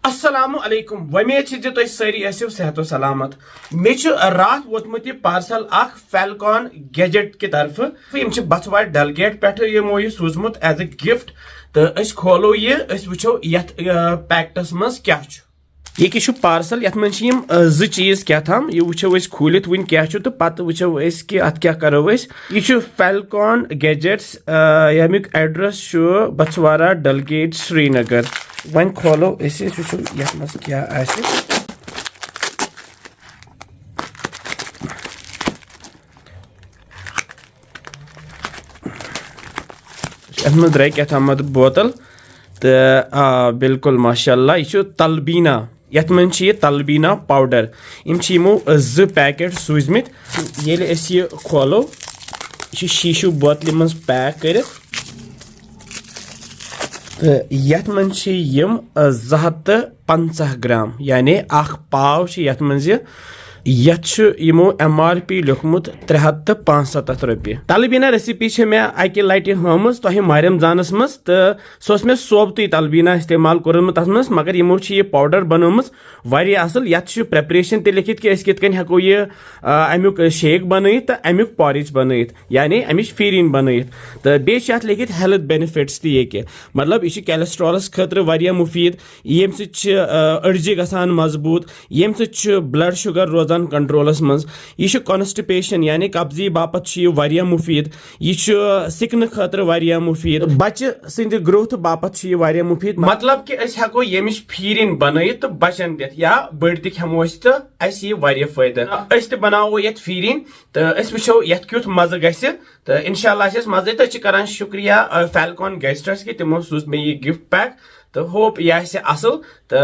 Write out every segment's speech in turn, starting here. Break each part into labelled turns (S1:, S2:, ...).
S1: अस्सलामु अलैकुम वमेद छ तुम सारी आसिव सेहत सलामत मे रात वोतमुत यह पार्सल फैल्कॉन गैजेट की तरफ यम बछवाड़ डलगेट पे यमो यह सूजमुत एज ए गिफ्ट तो खोलो यह वो यथ पैकेटस मज क्या यह पार्सल यथ मन जो चीज क्या थाम यह वो खोलित वन क्या तो पत वो कि अत क्या करो यह फैल्कॉन गैजेट्स यमुक एड्रेस बछवाड़ा डलगेट श्रीनगर वन खोलो वो यथ मज क्या द्राय क्या बोतल तो बिल्कुल माशाल्लाह यह तलबीना यथ मन तलबीना पाउडर यमो जो पैकेट सूजमित ये खोलो यह शीशु बोतल मज पैक कर यथ मन 250 ग्राम यानी अख पाव यथ मन यमो MRP लिखमुत 375 रुपये तलबीना रेसिपी मे अकि लटि हम तुम माह रमजानस मज तो सो मे सोबत तलबीना इस्तेमाल कोर्मुत तथ मज मगर यमो यह पाउडर बनोम असल यथ प्रेपरेशन ते लिखित कि कित कन हेको यह अमुक शेक बनइथ तो अमुक पॉरिज बनइथ यानी अमिच फीरिन बनइथ तो बेस लिखित हेल्थ बेनिफिट्स ते मतलब यह कोलेस्ट्रॉलस खतर वारिया मुफीद यम अड़जी गसान मजबूत यम ब्लड शुगर रोजान कंट्रोलस मज यह कॉन्स्टिपेशन यानी कब्जी बापत वारिया मुफीद यह सिकन खतर वारिया मुफीद बच्चे सिंद ग्रोथ बापत वारिया मुफीद मतलब कि हेको यमिच फीरिन बनइथ तो बचन दिथ या बड़ त खेमो तो यह वारिया फायदा बनावो ये फीरिन तो वो ये क्युथ मज गस तो इंशाल्लाह मजे तो करान शुक्रिया फैल्कॉन गेस्टर्स कि तिमो सूज मे यह गिफ्ट पैक तो होप यह असल तो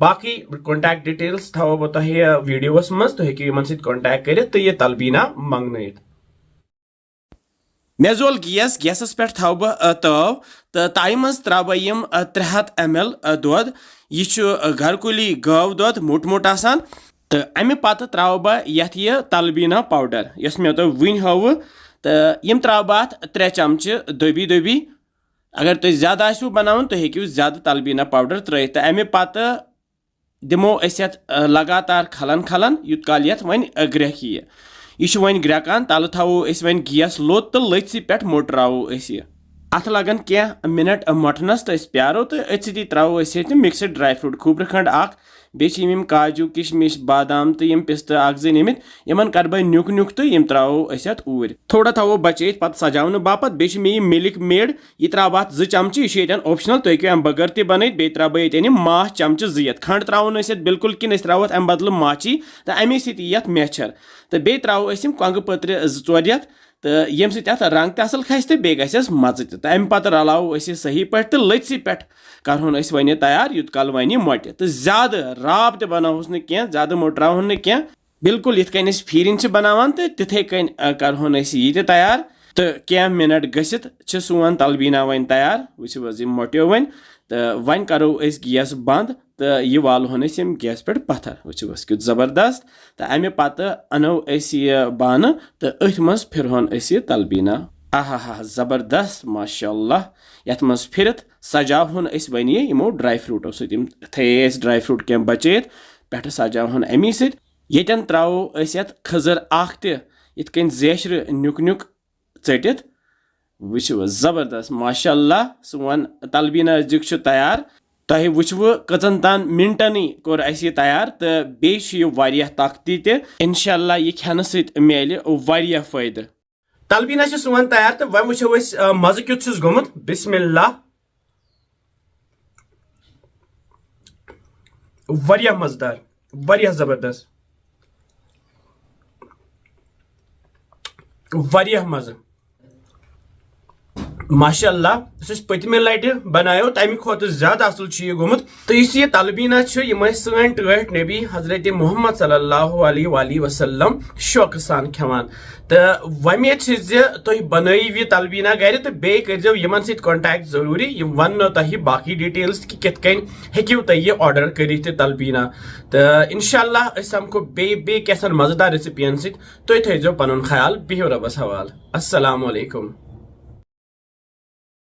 S1: बाकी कॉन्टैक्ट डिटेल्स थो बह तुह वीडियोस मज तुम हेकि सत कॉन्टैक्ट कर तो यह तलबीना मंगन मे जोल गैसस पे थो बह तव तो तय मज त्रा बह 300 ml दुध यह घर कुली गव दुध मोट मोट आसान तो अमे पत त्रो बह यह तलबीना पाउडर यस मे तुम वन हव तो यम त्रो बह 3 चमचे दोबी दोबी अगर तुम ज्यादा आसो बनावन तो हेकि ज्यादा तलबीना पाउडर त्रित तो अमे पत दिमो लगातार खलन खलन यूत काल यथ वन ग्रेख यह वन ग्रेकान तल थो वन गैस लोत तो लथि पे मोटरावो अत लगन क्या मिनट मटनस तो प्यारो तो अथि त्रो मिक्सड ड्राई फ्रूट खूबर खंड बेम काजू किशमिश बादाम तो यम पिस्त अगजन नमित इन कर बह नुक नुक तो यम त्रो ऊर थोड़ा थो बचे पे सजावन बापत बे मे मिल्क मेड यह त्रा अत 2 चमचे यह ऑप्शनल तुम हेको बगैर तह बन बे त्रा ये माह चमचे 2 खंड त्रोन बिल्कुल कि त्रो अम बदल माची तो अमे सत मेचर तो बे त्रो कंग पत्र 2-4 तो यम सत रंग तसल खस तो बे गस मज तो अम पे रलावो सही पे तो लथि पे करोन वन तैयार यूत कल वन मोटे तो ज्यादा राब तो बनावोस न ज्यादा मोटरावन न बिल्कुल यथ कन फीरिन बनावान तो तिथे कन करोन यह तैयार तो क्या मिनट गसित सोन तलबीना वन तैयार वो मोटियो वन तो वन करो गैस बंद तो यह वालोन गैस पे पत्थर वो क्युत जबरदस्त तो अमे पे अनो बान तो अथ मज फिरहोन तलबीना आहा जबरदस्त माशाल्लाह यथ मज फिरत सजावन वन यमो ड्राई फ्रूटो थे ड्राई फ्रूट क्या बचे पे सजावन अमी सतन त्रो खजर यथ कन जेशर नुक नुक चटित वो जबरदस्त माशाल्लाह सोन तलबीना अजुक तैयार तुम वो कचन तान मिनटन कोर तैयार तो बे ताकती ते इंशाल्लाह यह खेन मिले वारिया फायदा तलबीना सोन तैयार तो वो वो मज क्युत गोमुत बिस्मिल्लाह वारिया मजेदार वारिया जबरदस्त वारिया मज माशाल्लाह पतमे लट बनायो तमि खुद ज्यादा असल गोमुत तो यह तलबीना सन टठ नबी हजरत मोहम्मद सल्लल्लाहु अलैहि वसल्लम शौक सान खेवान तो वमेद तुम बनयु तलबीना गर तो बे करो यमन सत कॉन्टैक्ट जरूरी वन तुह बाकी डिटेल्स कि कित कन हेकु तुम यह ऑर्डर कर तलबीना तो इंशाल्लाह समको बे कैसन मजेदार रेसिपियन सत तुम थो पन ख्याल बिहो रबस हवाल अस्सलामु अलैकुम।